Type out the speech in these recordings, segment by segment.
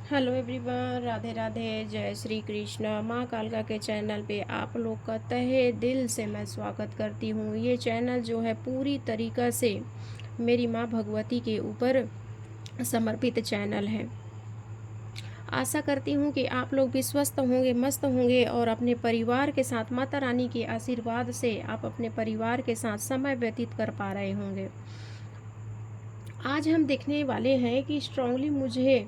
Hello everyone, Radhe Radhe, जय श्री कृष्ण। माँ कालका के चैनल पे आप लोग का तहे दिल से मैं स्वागत करती हूँ। ये चैनल जो है पूरी तरीक़ा से मेरी माँ भगवती के ऊपर समर्पित चैनल है। आशा करती हूँ कि आप लोग भी स्वस्थ होंगे, मस्त होंगे और अपने परिवार के साथ माता रानी के आशीर्वाद से आप अपने परिवार के साथ समय व्यतीत कर पा रहे होंगे। आज हम देखने वाले हैं कि स्ट्रांगली मुझे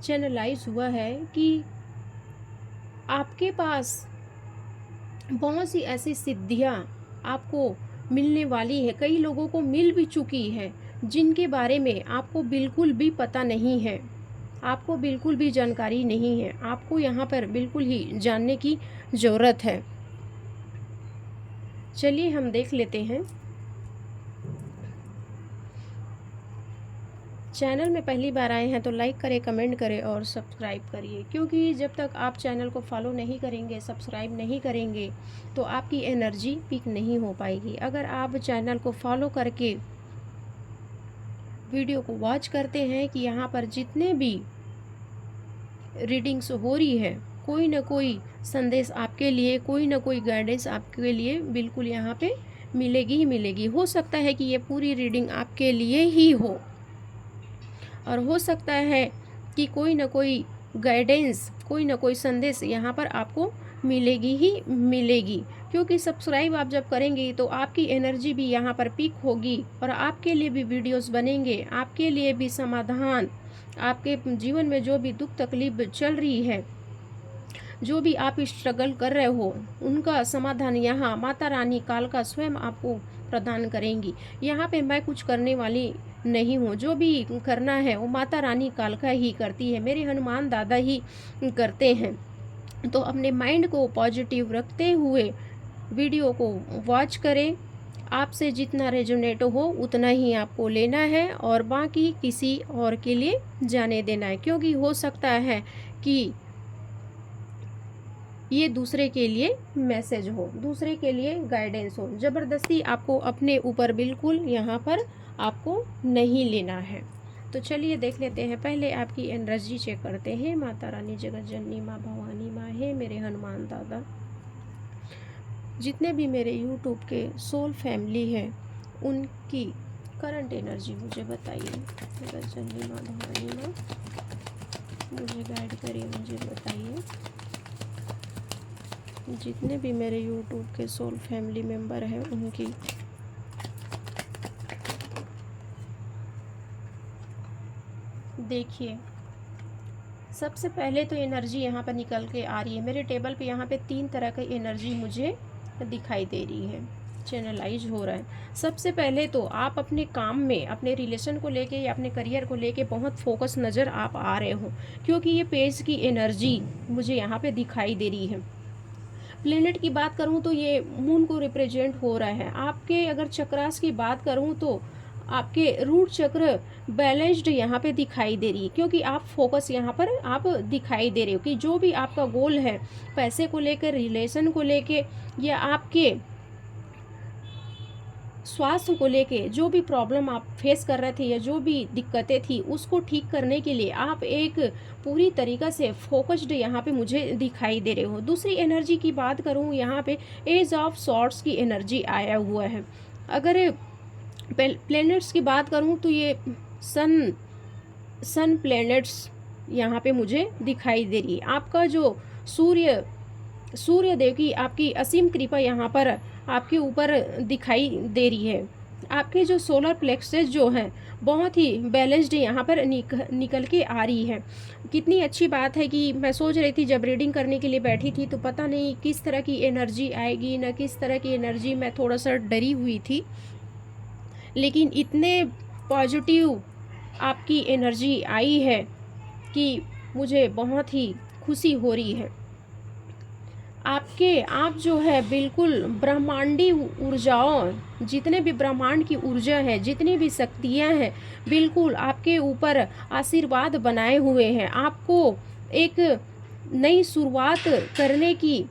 चैनलाइज हुआ है कि आपके पास बहुत सी ऐसी सिद्धियां आपको मिलने वाली है, कई लोगों को मिल भी चुकी है, जिनके बारे में आपको बिल्कुल भी पता नहीं है, आपको बिल्कुल भी जानकारी नहीं है। आपको यहाँ पर बिल्कुल ही जानने की ज़रूरत है। चलिए हम देख लेते हैं। चैनल में पहली बार आए हैं तो लाइक करें, कमेंट करें और सब्सक्राइब करिए, क्योंकि जब तक आप चैनल को फॉलो नहीं करेंगे, सब्सक्राइब नहीं करेंगे, तो आपकी एनर्जी पीक नहीं हो पाएगी। अगर आप चैनल को फॉलो करके वीडियो को वॉच करते हैं कि यहाँ पर जितने भी रीडिंग्स हो रही है, कोई ना कोई संदेश आपके लिए, कोई ना कोई गाइडेंस आपके लिए बिल्कुल यहाँ पे मिलेगी ही मिलेगी। हो सकता है कि ये पूरी रीडिंग आपके लिए ही हो, और हो सकता है कि कोई ना कोई गाइडेंस, कोई ना कोई संदेश यहाँ पर आपको मिलेगी ही मिलेगी। क्योंकि सब्सक्राइब आप जब करेंगे तो आपकी एनर्जी भी यहाँ पर पीक होगी और आपके लिए भी वीडियोस बनेंगे, आपके लिए भी समाधान, आपके जीवन में जो भी दुख तकलीफ चल रही है, जो भी आप स्ट्रगल कर रहे हो, उनका समाधान यहाँ माता रानी कालका स्वयं आपको प्रदान करेंगी। यहाँ पे मैं कुछ करने वाली नहीं हूँ, जो भी करना है वो माता रानी कालका ही करती है, मेरे हनुमान दादा ही करते हैं। तो अपने माइंड को पॉजिटिव रखते हुए वीडियो को वॉच करें। आपसे जितना रेजोनेट हो उतना ही आपको लेना है और बाकी किसी और के लिए जाने देना है, क्योंकि हो सकता है कि ये दूसरे के लिए मैसेज हो, दूसरे के लिए गाइडेंस हो। ज़बरदस्ती आपको अपने ऊपर बिल्कुल यहाँ पर आपको नहीं लेना है। तो चलिए देख लेते हैं। पहले आपकी एनर्जी चेक करते हैं। माता रानी, जगत जननी माँ भवानी माँ है, मेरे हनुमान दादा, जितने भी मेरे यूट्यूब के सोल फैमिली है, उनकी करंट एनर्जी मुझे बताइए। जगत जननी माँ भवानी माँ मुझे गाइड करिए, मुझे बताइए। जितने भी मेरे यूट्यूब के सोल फैमिली मेम्बर हैं, उनकी देखिए, सबसे पहले तो एनर्जी यहाँ पर निकल के आ रही है। मेरे टेबल पे यहाँ पे 3 तरह की एनर्जी मुझे दिखाई दे रही है, चैनलाइज हो रहा है। सबसे पहले तो आप अपने काम में, अपने रिलेशन को लेके या अपने करियर को लेके बहुत फोकस नज़र आप आ रहे हो, क्योंकि ये पेज की एनर्जी मुझे यहाँ पे दिखाई दे रही है। प्लेनेट की बात करूं तो ये मून को रिप्रेजेंट हो रहा है। आपके अगर चक्रास की बात करूं तो आपके रूट चक्र बैलेंस्ड यहाँ पे दिखाई दे रही है, क्योंकि आप फोकस यहाँ पर आप दिखाई दे रहे हो कि जो भी आपका गोल है, पैसे को लेकर, रिलेशन को लेके, या आपके स्वास्थ्य को लेके जो भी प्रॉब्लम आप फेस कर रहे थे या जो भी दिक्कतें थी, उसको ठीक करने के लिए आप एक पूरी तरीक़ा से फोकस्ड यहाँ पे मुझे दिखाई दे रहे हो। दूसरी एनर्जी की बात करूँ, यहाँ पे एज ऑफ सॉर्ट्स की एनर्जी आया हुआ है। अगर प्लैनेट्स की बात करूँ तो ये सन प्लैनेट्स यहाँ पे मुझे दिखाई दे रही है। आपका जो सूर्य देव की आपकी असीम कृपा यहाँ पर आपके ऊपर दिखाई दे रही है। आपके जो सोलर प्लेक्सेस जो हैं, बहुत ही बैलेंस्ड यहाँ पर निकल के आ रही है। कितनी अच्छी बात है कि मैं सोच रही थी जब रीडिंग करने के लिए बैठी थी, तो पता नहीं किस तरह की एनर्जी आएगी, ना किस तरह की एनर्जी। मैं थोड़ा सा डरी हुई थी, लेकिन इतने पॉजिटिव आपकी एनर्जी आई है कि मुझे बहुत ही खुशी हो रही है। आप जो है बिल्कुल ब्रह्मांडी ऊर्जाओं, जितने भी ब्रह्मांड की ऊर्जा है, जितनी भी शक्तियाँ हैं, बिल्कुल आपके ऊपर आशीर्वाद बनाए हुए हैं। आपको एक नई शुरुआत करने की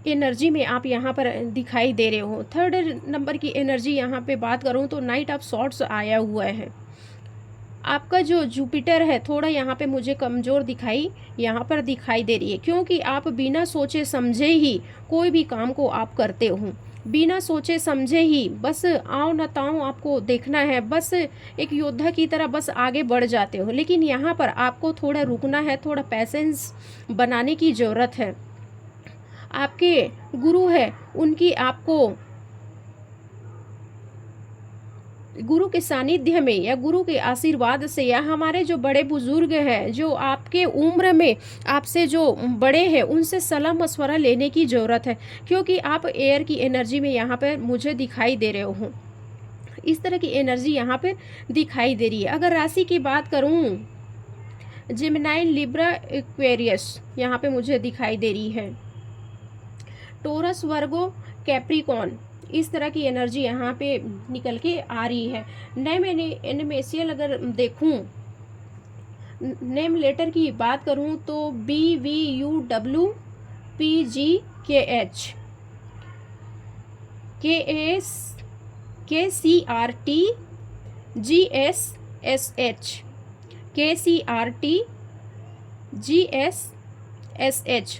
एनर्जी में आप यहाँ पर दिखाई दे रहे हो। 3rd नंबर की एनर्जी यहाँ पे बात करूँ तो नाइट ऑफ सॉर्ट्स आया हुआ है। आपका जो जुपिटर है थोड़ा यहाँ पे मुझे कमज़ोर यहाँ पर दिखाई दे रही है, क्योंकि आप बिना सोचे समझे ही कोई भी काम को आप करते हो। बिना सोचे समझे ही बस आओ ना ताओ आपको देखना है, बस एक योद्धा की तरह बस आगे बढ़ जाते हो। लेकिन यहाँ पर आपको थोड़ा रुकना है, थोड़ा पैसेंस बनाने की ज़रूरत है। आपके गुरु है, उनकी आपको गुरु के सानिध्य में या गुरु के आशीर्वाद से, या हमारे जो बड़े बुजुर्ग हैं जो आपके उम्र में आपसे जो बड़े हैं, उनसे सलाह मशवरा लेने की ज़रूरत है, क्योंकि आप एयर की एनर्जी में यहाँ पर मुझे दिखाई दे रहे हो। इस तरह की एनर्जी यहाँ पर दिखाई दे रही है। अगर राशि की बात करूँ, जेमिनाई, लिब्रा, एक्वेरियस यहाँ पे मुझे दिखाई दे रही है। टोरस, वर्गो, कैप्रिकॉन, इस तरह की एनर्जी यहाँ पे निकल के आ रही है। नेम एनिमेशियल अगर देखूं, नेम लेटर की बात करूं तो BVUWPGKH, KS, KCRT, GSSH, KCRT, GSSH।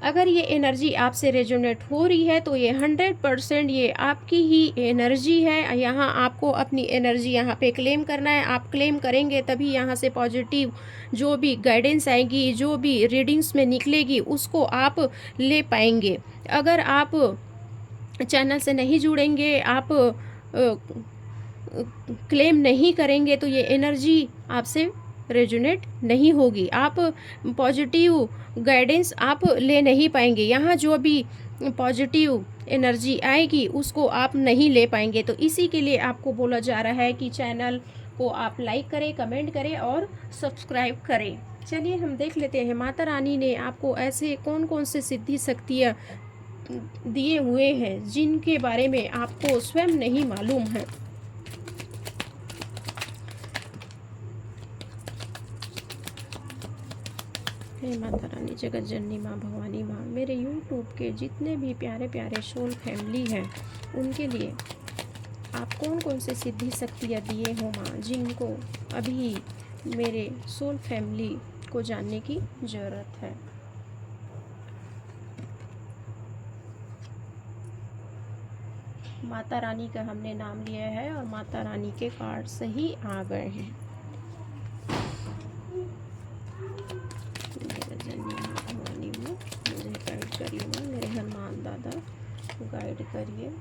अगर ये एनर्जी आपसे रेजोनेट हो रही है तो ये 100% ये आपकी ही एनर्जी है। यहाँ आपको अपनी एनर्जी यहाँ पे क्लेम करना है। आप क्लेम करेंगे तभी यहाँ से पॉजिटिव जो भी गाइडेंस आएगी, जो भी रीडिंग्स में निकलेगी, उसको आप ले पाएंगे। अगर आप चैनल से नहीं जुड़ेंगे, आप क्लेम नहीं करेंगे तो ये एनर्जी आपसे रेजोनेट नहीं होगी। आप पॉजिटिव गाइडेंस आप ले नहीं पाएंगे। यहाँ जो भी पॉजिटिव एनर्जी आएगी उसको आप नहीं ले पाएंगे। तो इसी के लिए आपको बोला जा रहा है कि चैनल को आप लाइक करें, कमेंट करें और सब्सक्राइब करें। चलिए हम देख लेते हैं माता रानी ने आपको ऐसे कौन कौन से सिद्धि शक्तियाँ दिए हुए हैं जिनके बारे में आपको स्वयं नहीं मालूम है। हे माता रानी, जगत जननी माँ, भवानी माँ, मेरे यूट्यूब के जितने भी प्यारे प्यारे सोल फैमिली हैं उनके लिए आप कौन कौन से सिद्धि शक्तियाँ दिए हो माँ, जिनको अभी मेरे सोल फैमिली को जानने की ज़रूरत है। माता रानी का हमने नाम लिया है और माता रानी के कार्ड सही आ गए हैं। भवानी माँ मुझे गाइड करिए माँ, मेरे हनुमान दादा गाइड करिए।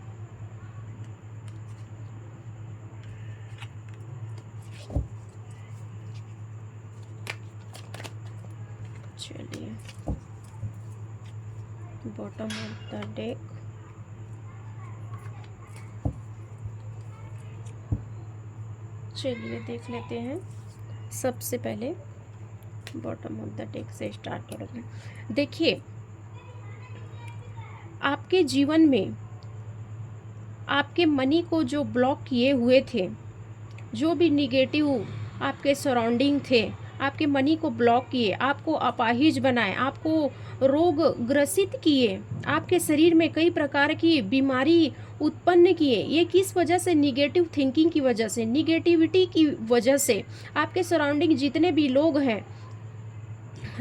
चलिए बॉटम ऑफ द डेक, चलिए देख लेते हैं। सबसे पहले बॉटम ऑफ द डेक से स्टार्ट करेंगे। देखिए, आपके जीवन में आपके मनी को जो ब्लॉक किए हुए थे, जो भी निगेटिव आपके सराउंडिंग थे, आपके मनी को ब्लॉक किए, आपको अपाहिज बनाए, आपको रोग ग्रसित किए, आपके शरीर में कई प्रकार की बीमारी उत्पन्न किए। ये किस वजह से? निगेटिव थिंकिंग की वजह से, निगेटिविटी की वजह से। आपके सराउंडिंग जितने भी लोग हैं,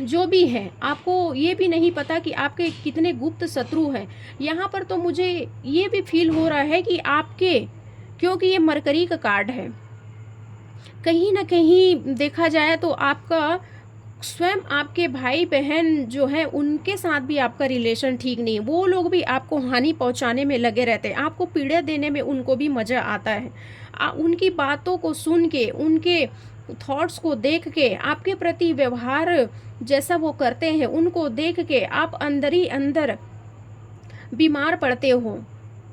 जो भी है, आपको ये भी नहीं पता कि आपके कितने गुप्त शत्रु हैं। यहाँ पर तो मुझे ये भी फील हो रहा है कि आपके, क्योंकि ये मरकरी का कार्ड है, कहीं ना कहीं देखा जाए तो आपका स्वयं आपके भाई बहन जो है उनके साथ भी आपका रिलेशन ठीक नहीं है। वो लोग भी आपको हानि पहुंचाने में लगे रहते हैं, आपको पीड़ा देने में उनको भी मज़ा आता है। उनकी बातों को सुन के, उनके थॉट्स को देख के, आपके प्रति व्यवहार जैसा वो करते हैं उनको देख के आप अंदर ही अंदर बीमार पड़ते हो,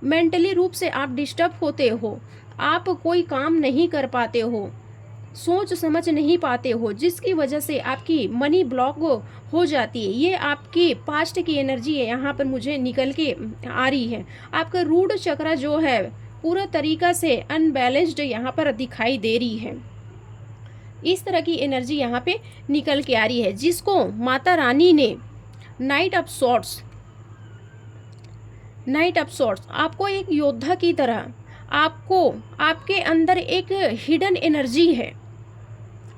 मेंटली रूप से आप डिस्टर्ब होते हो, आप कोई काम नहीं कर पाते हो, सोच समझ नहीं पाते हो, जिसकी वजह से आपकी मनी ब्लॉक हो जाती है। ये आपकी पास्ट की एनर्जी है, यहाँ पर मुझे निकल के आ रही है। आपका रूट चक्र जो है पूरा तरीका से अनबैलेंस्ड यहाँ पर दिखाई दे रही है। इस तरह की एनर्जी यहाँ पे निकल के आ रही है, जिसको माता रानी ने नाइट ऑफ सॉर्ट्स आपको एक योद्धा की तरह आपको, आपके अंदर एक हिडन एनर्जी है,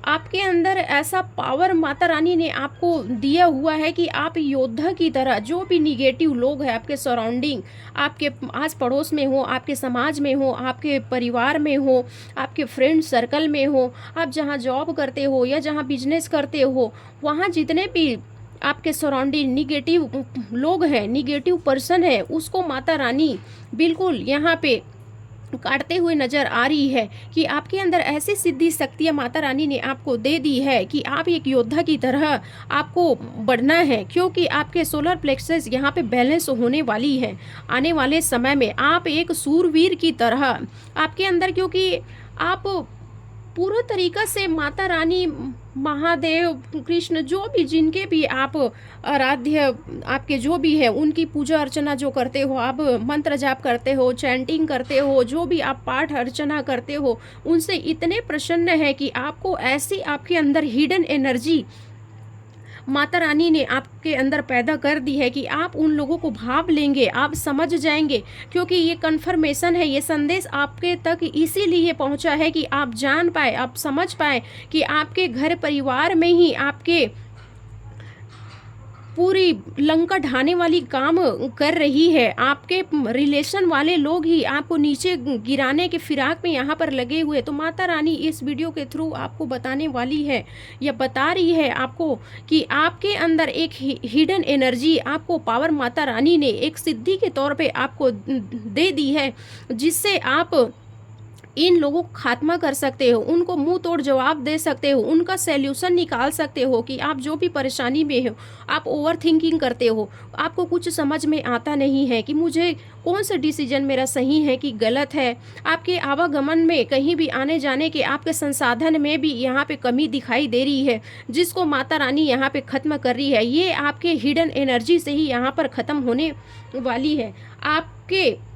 आपके अंदर ऐसा पावर माता रानी ने आपको दिया हुआ है कि आप योद्धा की तरह, जो भी निगेटिव लोग हैं आपके सराउंडिंग, आपके आस पड़ोस में हो, आपके समाज में हो, आपके परिवार में हो, आपके फ्रेंड सर्कल में हो, आप जहाँ जॉब करते हो या जहाँ बिजनेस करते हो, वहाँ जितने भी आपके सराउंडिंग निगेटिव लोग हैं, निगेटिव पर्सन है, उसको माता रानी बिल्कुल यहाँ पे काटते हुए नजर आ रही है कि आपके अंदर ऐसी सिद्धि शक्तियाँ माता रानी ने आपको दे दी है कि आप एक योद्धा की तरह आपको बढ़ना है, क्योंकि आपके सोलर प्लेक्सस यहाँ पे बैलेंस होने वाली है। आने वाले समय में आप एक सूरवीर की तरह आपके अंदर, क्योंकि आप पूरा तरीका से माता रानी, महादेव, कृष्ण, जो भी जिनके भी आप आराध्य आपके जो भी है, उनकी पूजा अर्चना जो करते हो, आप मंत्र जाप करते हो, चैंटिंग करते हो, जो भी आप पाठ अर्चना करते हो, उनसे इतने प्रसन्न है कि आपको ऐसी आपके अंदर हिडन एनर्जी माता रानी ने आपके अंदर पैदा कर दी है कि आप उन लोगों को भाव लेंगे, आप समझ जाएंगे, क्योंकि ये कन्फर्मेशन है, ये संदेश आपके तक इसीलिए पहुंचा है कि आप जान पाए, आप समझ पाए कि आपके घर परिवार में ही आपके पूरी लंका ढाने वाली काम कर रही है, आपके रिलेशन वाले लोग ही आपको नीचे गिराने के फिराक में यहाँ पर लगे हुए। तो माता रानी इस वीडियो के थ्रू आपको बताने वाली है या बता रही है आपको कि आपके अंदर एक हिडन एनर्जी, आपको पावर माता रानी ने एक सिद्धि के तौर पे आपको दे दी है, जिससे आप इन लोगों को खात्मा कर सकते हो, उनको मुंह तोड़ जवाब दे सकते हो, उनका सैल्यूशन निकाल सकते हो कि आप जो भी परेशानी में हो, आप ओवर थिंकिंग करते हो, आपको कुछ समझ में आता नहीं है कि मुझे कौन सा डिसीजन मेरा सही है कि गलत है, आपके आवागमन में कहीं भी आने जाने के आपके संसाधन में भी यहाँ पे कमी दिखाई दे रही है, जिसको माता रानी यहाँ पे ख़त्म कर रही है। ये आपके हिडन एनर्जी से ही यहाँ पर ख़त्म होने वाली है। आपके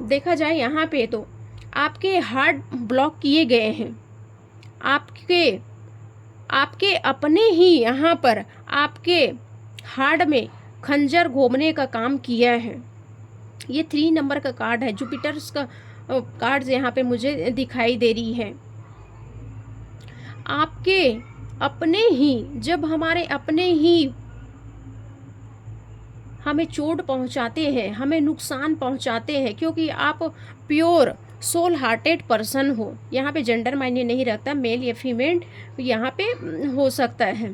देखा जाए यहाँ पे तो आपके हार्ट ब्लॉक किए गए हैं, आपके आपके अपने ही यहाँ पर आपके हार्ट में खंजर घोंपने का काम किया है। ये 3 नंबर का कार्ड है, जुपिटर्स का कार्ड यहाँ पे मुझे दिखाई दे रही है। आपके अपने ही, जब हमारे अपने ही हमें चोट पहुंचाते हैं, हमें नुकसान पहुंचाते हैं, क्योंकि आप प्योर सोल हार्टेड पर्सन हो, यहाँ पे जेंडर मायने नहीं रखता, मेल या फीमेल यहाँ पे हो सकता है।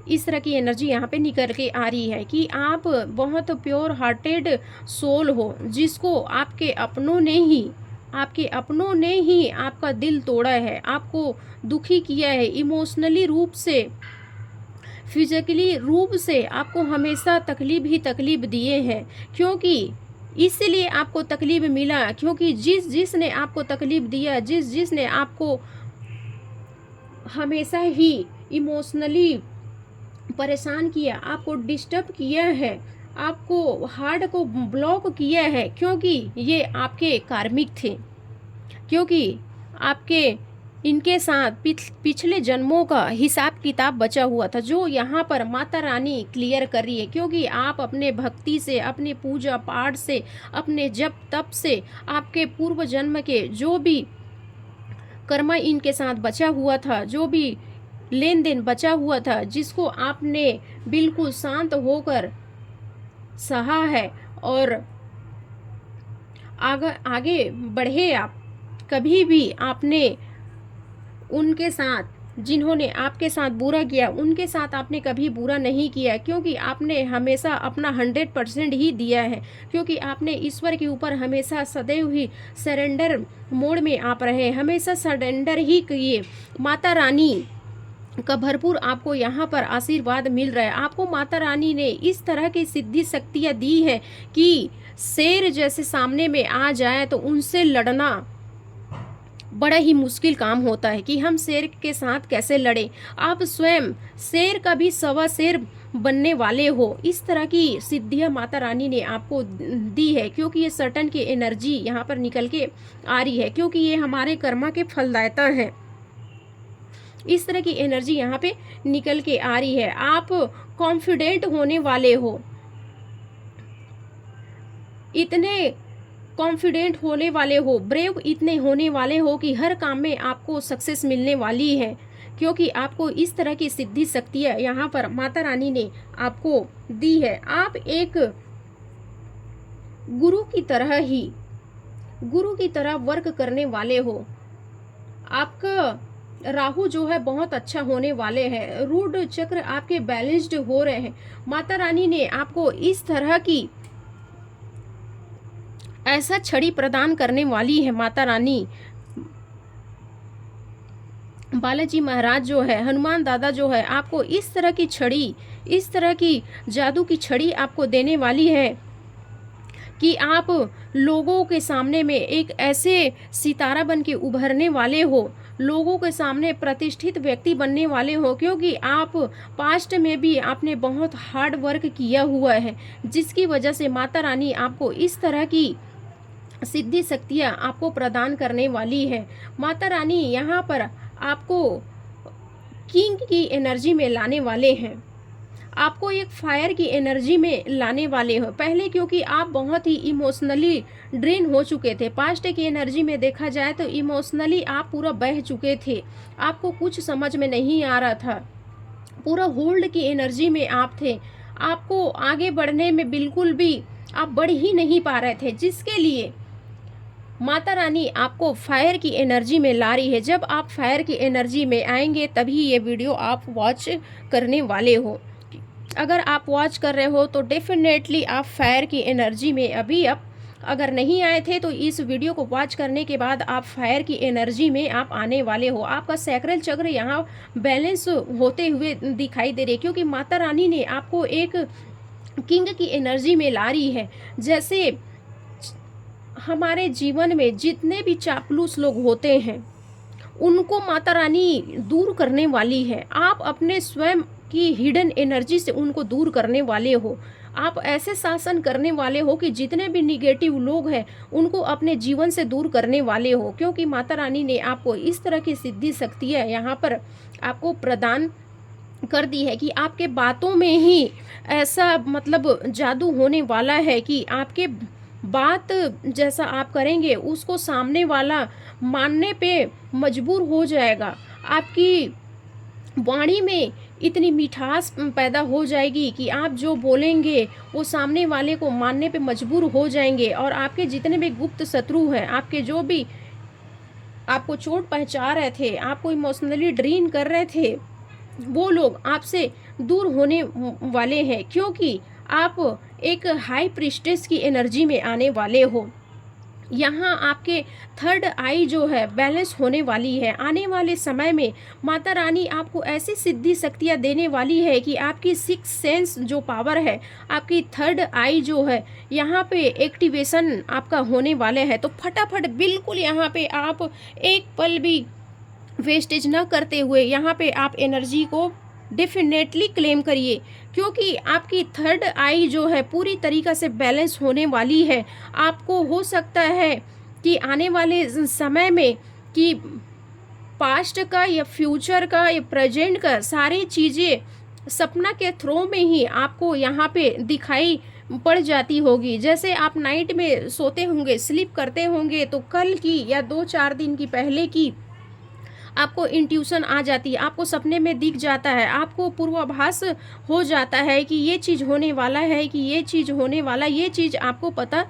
इस तरह की एनर्जी यहाँ पे निकल के आ रही है कि आप बहुत प्योर हार्टेड सोल हो, जिसको आपके अपनों ने ही आपका दिल तोड़ा है, आपको दुखी किया है, इमोशनली रूप से, फिजिकली रूप से आपको हमेशा तकलीफ ही तकलीफ दिए हैं। क्योंकि इसलिए आपको तकलीफ मिला, क्योंकि जिसने आपको तकलीफ दिया, जिसने आपको हमेशा ही इमोशनली परेशान किया, आपको डिस्टर्ब किया है, आपको हार्ट को ब्लॉक किया है, क्योंकि ये आपके कार्मिक थे, क्योंकि आपके इनके साथ पिछले जन्मों का हिसाब किताब बचा हुआ था, जो यहाँ पर माता रानी क्लियर कर रही है। क्योंकि आप अपने भक्ति से, अपने पूजा पाठ से, अपने जप तप से, आपके पूर्व जन्म के जो भी कर्मा इनके साथ बचा हुआ था, जो भी लेन देन बचा हुआ था, जिसको आपने बिल्कुल शांत होकर सहा है और आगे बढ़े। आप कभी भी आपने उनके साथ, जिन्होंने आपके साथ बुरा किया, उनके साथ आपने कभी बुरा नहीं किया, क्योंकि आपने हमेशा अपना 100% ही दिया है, क्योंकि आपने ईश्वर के ऊपर हमेशा सदैव ही सरेंडर मोड में आप रहे, हमेशा सरेंडर ही किए। माता रानी का भरपूर आपको यहाँ पर आशीर्वाद मिल रहा है। आपको माता रानी ने इस तरह की सिद्धि शक्तियाँ दी है कि शेर जैसे सामने में आ जाए तो उनसे लड़ना बड़ा ही मुश्किल काम होता है कि हम शेर के साथ कैसे लड़ें। आप स्वयं शेर का भी सवा शेर बनने वाले हो। इस तरह की सिद्धियाँ माता रानी ने आपको दी है, क्योंकि ये सर्टन की एनर्जी यहाँ पर निकल के आ रही है, क्योंकि ये हमारे कर्मा के फलदायता है। इस तरह की एनर्जी यहाँ पे निकल के आ रही है। आप कॉन्फिडेंट होने वाले हो, इतने कॉन्फिडेंट होने वाले हो, ब्रेव इतने होने वाले हो कि हर काम में आपको सक्सेस मिलने वाली है, क्योंकि आपको इस तरह की सिद्धि शक्तियाँ यहाँ पर माता रानी ने आपको दी है। आप एक गुरु की तरह ही, गुरु की तरह वर्क करने वाले हो। आपका राहु जो है बहुत अच्छा होने वाले हैं, रूट चक्र आपके बैलेंस्ड हो रहे हैं। माता रानी ने आपको इस तरह की ऐसा छड़ी प्रदान करने वाली है। माता रानी, बालाजी महाराज जो है, हनुमान दादा जो है, आपको इस तरह की छड़ी, इस तरह की जादू की छड़ी आपको देने वाली है कि आप लोगों के सामने में एक ऐसे सितारा बन के उभरने वाले हो, लोगों के सामने प्रतिष्ठित व्यक्ति बनने वाले हो, क्योंकि आप पास्ट में भी आपने बहुत हार्ड वर्क किया हुआ है, जिसकी वजह से माता रानी आपको इस तरह की सिद्धि शक्तियाँ आपको प्रदान करने वाली है। माता रानी यहाँ पर आपको किंग की एनर्जी में लाने वाले हैं, आपको एक फायर की एनर्जी में लाने वाले हो। पहले क्योंकि आप बहुत ही इमोशनली ड्रेन हो चुके थे, पास्ट की एनर्जी में देखा जाए तो इमोशनली आप पूरा बह चुके थे, आपको कुछ समझ में नहीं आ रहा था, पूरा होल्ड की एनर्जी में आप थे, आपको आगे बढ़ने में बिल्कुल भी आप बढ़ ही नहीं पा रहे थे, जिसके लिए माता रानी आपको फायर की एनर्जी में ला रही है। जब आप फायर की एनर्जी में आएंगे तभी ये वीडियो आप वॉच करने वाले हो। अगर आप वॉच कर रहे हो तो डेफिनेटली आप फायर की एनर्जी में अभी अब अगर नहीं आए थे तो इस वीडियो को वॉच करने के बाद आप फायर की एनर्जी में आप आने वाले हो। आपका सैक्रल चक्र यहाँ बैलेंस होते हुए दिखाई दे रही है, क्योंकि माता रानी ने आपको एक किंग की एनर्जी में ला रही है। जैसे हमारे जीवन में जितने भी चापलूस लोग होते हैं उनको माता रानी दूर करने वाली है। आप अपने स्वयं की हिडन एनर्जी से उनको दूर करने वाले हो। आप ऐसे शासन करने वाले हो कि जितने भी निगेटिव लोग हैं उनको अपने जीवन से दूर करने वाले हो, क्योंकि माता रानी ने आपको इस तरह की सिद्धि शक्तियाँ यहाँ पर आपको प्रदान कर दी है कि आपके बातों में ही ऐसा मतलब जादू होने वाला है कि आपके बात जैसा आप करेंगे उसको सामने वाला मानने पे मजबूर हो जाएगा। आपकी वाणी में इतनी मिठास पैदा हो जाएगी कि आप जो बोलेंगे वो सामने वाले को मानने पे मजबूर हो जाएंगे, और आपके जितने भी गुप्त शत्रु हैं, आपके जो भी आपको चोट पहुंचा रहे थे, आपको इमोशनली ड्रेन कर रहे थे, वो लोग आपसे दूर होने वाले हैं, क्योंकि आप एक हाई प्रिस्टेस की एनर्जी में आने वाले हो। यहाँ आपके थर्ड आई जो है बैलेंस होने वाली है। आने वाले समय में माता रानी आपको ऐसी सिद्धि शक्तियाँ देने वाली है कि आपकी सिक्स सेंस जो पावर है, आपकी थर्ड आई जो है यहाँ पे एक्टिवेशन आपका होने वाले है। तो फटाफट बिल्कुल यहाँ पे आप एक पल भी वेस्टेज ना करते हुए यहाँ पे आप एनर्जी को डेफिनेटली क्लेम करिए, क्योंकि आपकी थर्ड आई जो है पूरी तरीक़ा से बैलेंस होने वाली है। आपको हो सकता है कि आने वाले समय में कि पास्ट का या फ्यूचर का या प्रेजेंट का सारी चीज़ें सपना के थ्रो में ही आपको यहाँ पे दिखाई पड़ जाती होगी। जैसे आप नाइट में सोते होंगे, स्लीप करते होंगे, तो कल की या 2-4 दिन की पहले की आपको इंट्यूशन आ जाती है, आपको सपने में दिख जाता है, आपको पूर्वाभास हो जाता है कि ये चीज़ होने वाला है, कि ये चीज़ होने वाला, ये चीज़ आपको पता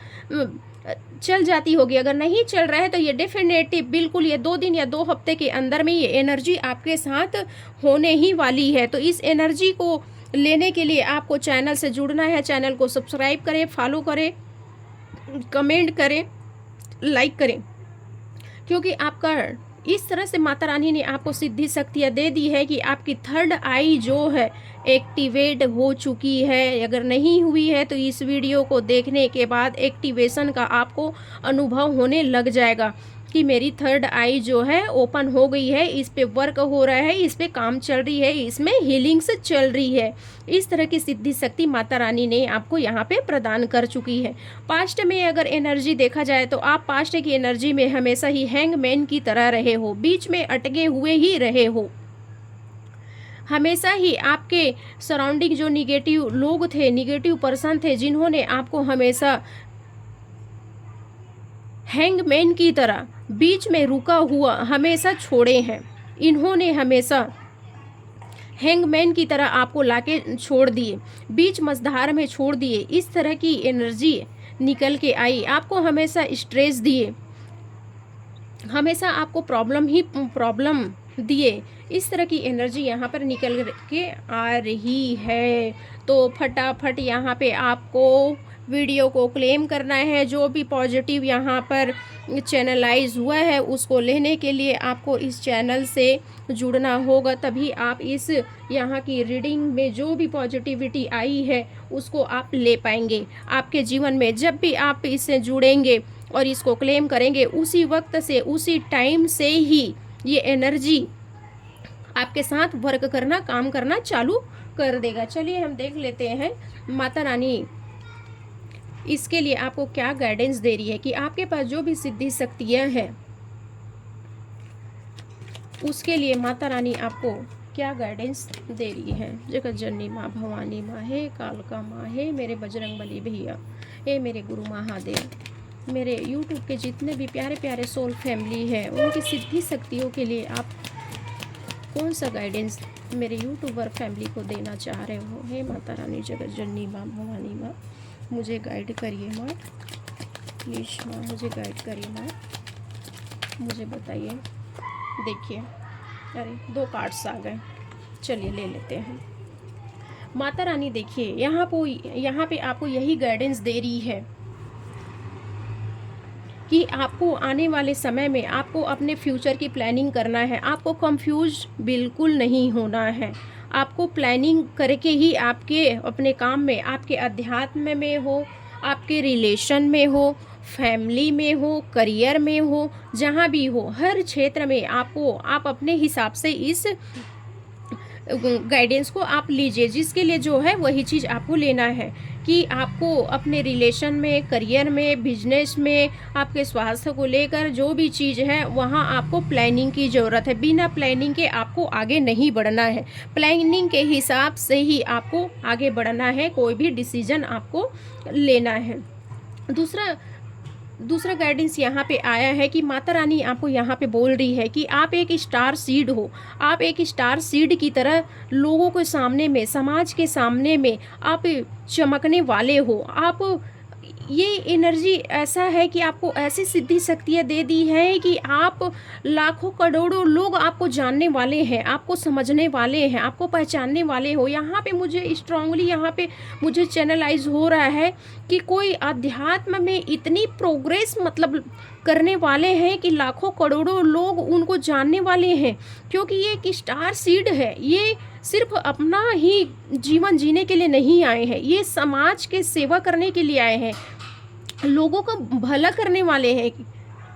चल जाती होगी। अगर नहीं चल रहा है तो ये डेफिनेटली बिल्कुल ये 2 दिन या 2 हफ्ते के अंदर में ये एनर्जी आपके साथ होने ही वाली है। तो इस एनर्जी को लेने के लिए आपको चैनल से जुड़ना है। चैनल को सब्सक्राइब करें, फॉलो करें, कमेंट करें, लाइक करें, क्योंकि आपका इस तरह से माता रानी ने आपको सिद्धि शक्तियाँ दे दी है कि आपकी थर्ड आई जो है एक्टिवेट हो चुकी है। अगर नहीं हुई है तो इस वीडियो को देखने के बाद एक्टिवेशन का आपको अनुभव होने लग जाएगा कि मेरी थर्ड आई जो है ओपन हो गई है, इस पे वर्क हो रहा है, इस पे काम चल रही है, इसमें हीलिंग्स चल रही है। इस तरह की सिद्धि शक्ति माता रानी ने आपको यहाँ पे प्रदान कर चुकी है। पास्ट में अगर एनर्जी देखा जाए तो आप पास्ट की एनर्जी में हमेशा ही हैंगमैन की तरह रहे हो, बीच में अटके हुए ही रहे हो। हमेशा ही आपके सराउंडिंग जो निगेटिव लोग थे, निगेटिव पर्सन थे, जिन्होंने आपको हमेशा हैंगमैन की तरह बीच में रुका हुआ हमेशा छोड़े हैं। इन्होंने हमेशा हैंगमैन की तरह आपको लाके छोड़ दिए, बीच मझधार में छोड़ दिए। इस तरह की एनर्जी निकल के आई, आपको हमेशा स्ट्रेस दिए, हमेशा आपको प्रॉब्लम दिए। इस तरह की एनर्जी यहाँ पर निकल के आ रही है। तो फटाफट यहाँ पे आपको वीडियो को क्लेम करना है। जो भी पॉजिटिव यहाँ पर चैनलाइज हुआ है उसको लेने के लिए आपको इस चैनल से जुड़ना होगा, तभी आप इस यहाँ की रीडिंग में जो भी पॉजिटिविटी आई है उसको आप ले पाएंगे आपके जीवन में। जब भी आप इससे जुड़ेंगे और इसको क्लेम करेंगे, उसी वक्त से, उसी टाइम से ही ये एनर्जी आपके साथ वर्क करना, काम करना चालू कर देगा। चलिए हम देख लेते हैं माता रानी इसके लिए आपको क्या गाइडेंस दे रही है कि आपके पास जो भी सिद्धि शक्तियाँ हैं उसके लिए माता रानी आपको क्या गाइडेंस दे रही है। जगत जननी माँ, भवानी माँ है, कालका माँ है, मेरे बजरंगबली भैया, हे मेरे गुरु महादेव, मेरे यूट्यूब के जितने भी प्यारे प्यारे सोल फैमिली है उनकी सिद्धि शक्तियों के लिए आप कौन सा गाइडेंस मेरे यूट्यूबर फैमिली को देना चाह रहे हो। हे माता रानी, जगत जननी माँ, भवानी माँ, मुझे गाइड करिए माँ, प्लीज़ माँ मुझे गाइड करिए माँ, मुझे बताइए। देखिए, अरे 2 कार्ड्स आ गए, चलिए ले लेते हैं। माता रानी देखिए यहाँ पे आपको यही गाइडेंस दे रही है कि आपको आने वाले समय में आपको अपने फ्यूचर की प्लानिंग करना है। आपको कंफ्यूज बिल्कुल नहीं होना है। आपको प्लानिंग करके ही आपके अपने काम में, आपके अध्यात्म में हो, आपके रिलेशन में हो, फैमिली में हो, करियर में हो, जहाँ भी हो, हर क्षेत्र में आप अपने हिसाब से इस गाइडेंस को आप लीजिए। जिसके लिए जो है वही चीज़ आपको लेना है कि आपको अपने रिलेशन में, करियर में, बिजनेस में, आपके स्वास्थ्य को लेकर जो भी चीज़ है वहाँ आपको प्लानिंग की ज़रूरत है। बिना प्लानिंग के आपको आगे नहीं बढ़ना है। प्लानिंग के हिसाब से ही आपको आगे बढ़ना है, कोई भी डिसीजन आपको लेना है। दूसरा गाइडेंस यहाँ पे आया है कि माता रानी आपको यहाँ पे बोल रही है कि आप एक स्टार सीड हो। आप एक स्टार सीड की तरह लोगों के सामने में, समाज के सामने में आप चमकने वाले हो। आप ये एनर्जी ऐसा है कि आपको ऐसी सिद्धि शक्तियाँ दे दी है कि आप लाखों करोड़ों लोग आपको जानने वाले हैं, आपको समझने वाले हैं, आपको पहचानने वाले हो। यहाँ पे मुझे स्ट्रांगली यहाँ पे मुझे चैनलाइज हो रहा है कि कोई अध्यात्म में इतनी प्रोग्रेस मतलब करने वाले हैं कि लाखों करोड़ों लोग उनको जानने वाले हैं, क्योंकि ये एक स्टार सीड है। ये सिर्फ अपना ही जीवन जीने के लिए नहीं आए हैं, ये समाज के सेवा करने के लिए आए हैं, लोगों का भला करने वाले हैं।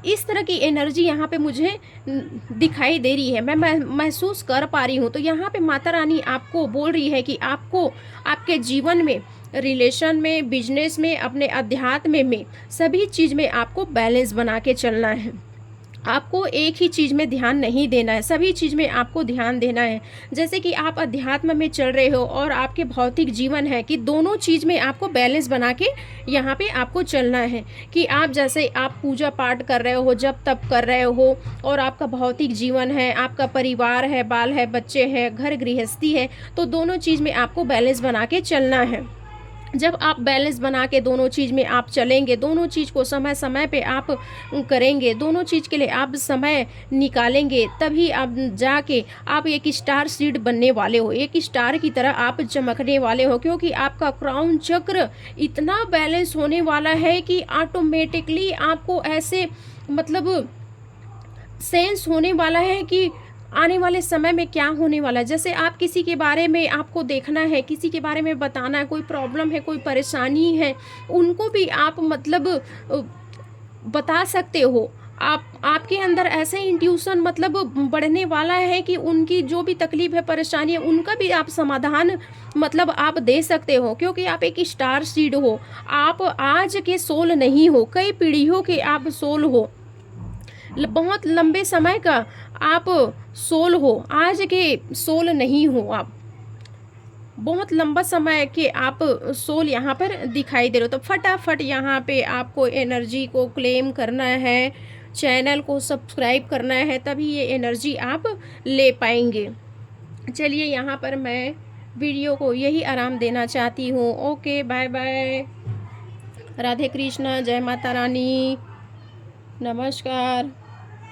इस तरह की एनर्जी यहाँ पे मुझे दिखाई दे रही है, मैं महसूस कर पा रही हूँ। तो यहाँ पे माता रानी आपको बोल रही है कि आपको आपके जीवन में, रिलेशन में, बिजनेस में, अपने अध्यात्म में, सभी चीज़ में आपको बैलेंस बना के चलना है। आपको एक ही चीज़ में ध्यान नहीं देना है, सभी चीज़ में आपको ध्यान देना है। जैसे कि आप अध्यात्म में चल रहे हो और आपके भौतिक जीवन है, कि दोनों चीज़ में आपको बैलेंस बना के यहाँ पे आपको चलना है। कि आप जैसे आप पूजा पाठ कर रहे हो, जब तब कर रहे हो, और आपका भौतिक जीवन है, आपका परिवार है, बाल है, बच्चे हैं, घर गृहस्थी है, तो दोनों चीज़ में आपको बैलेंस बना के चलना है। जब आप बैलेंस बना के दोनों चीज़ में आप चलेंगे, दोनों चीज़ को समय समय पे आप करेंगे, दोनों चीज़ के लिए आप समय निकालेंगे, तभी आप जाके आप एक स्टार सीड बनने वाले हो, एक स्टार की तरह आप चमकने वाले हो। क्योंकि आपका क्राउन चक्र इतना बैलेंस होने वाला है कि ऑटोमेटिकली आपको ऐसे मतलब सेंस होने वाला है कि आने वाले समय में क्या होने वाला है। जैसे आप किसी के बारे में आपको देखना है, किसी के बारे में बताना है, कोई प्रॉब्लम है, कोई परेशानी है, उनको भी आप मतलब बता सकते हो। आपके अंदर ऐसे इंट्यूशन मतलब बढ़ने वाला है कि उनकी जो भी तकलीफ है, परेशानी है, उनका भी आप समाधान मतलब आप दे सकते हो। क्योंकि आप एक स्टार सीड हो, आप आज के सोल नहीं हो, कई पीढ़ियों के आप सोल हो, बहुत लंबे समय का आप सोल हो, आज के सोल नहीं हो आप। बहुत लंबा समय के आप सोल यहाँ पर दिखाई दे रहे हो, तो फटाफट यहाँ पे आपको एनर्जी को क्लेम करना है, चैनल को सब्सक्राइब करना है, तभी ये एनर्जी आप ले पाएंगे। चलिए यहाँ पर मैं वीडियो को यही आराम देना चाहती हूँ। Okay, bye bye, Radhe Krishna, जय माता रानी, नमस्कार।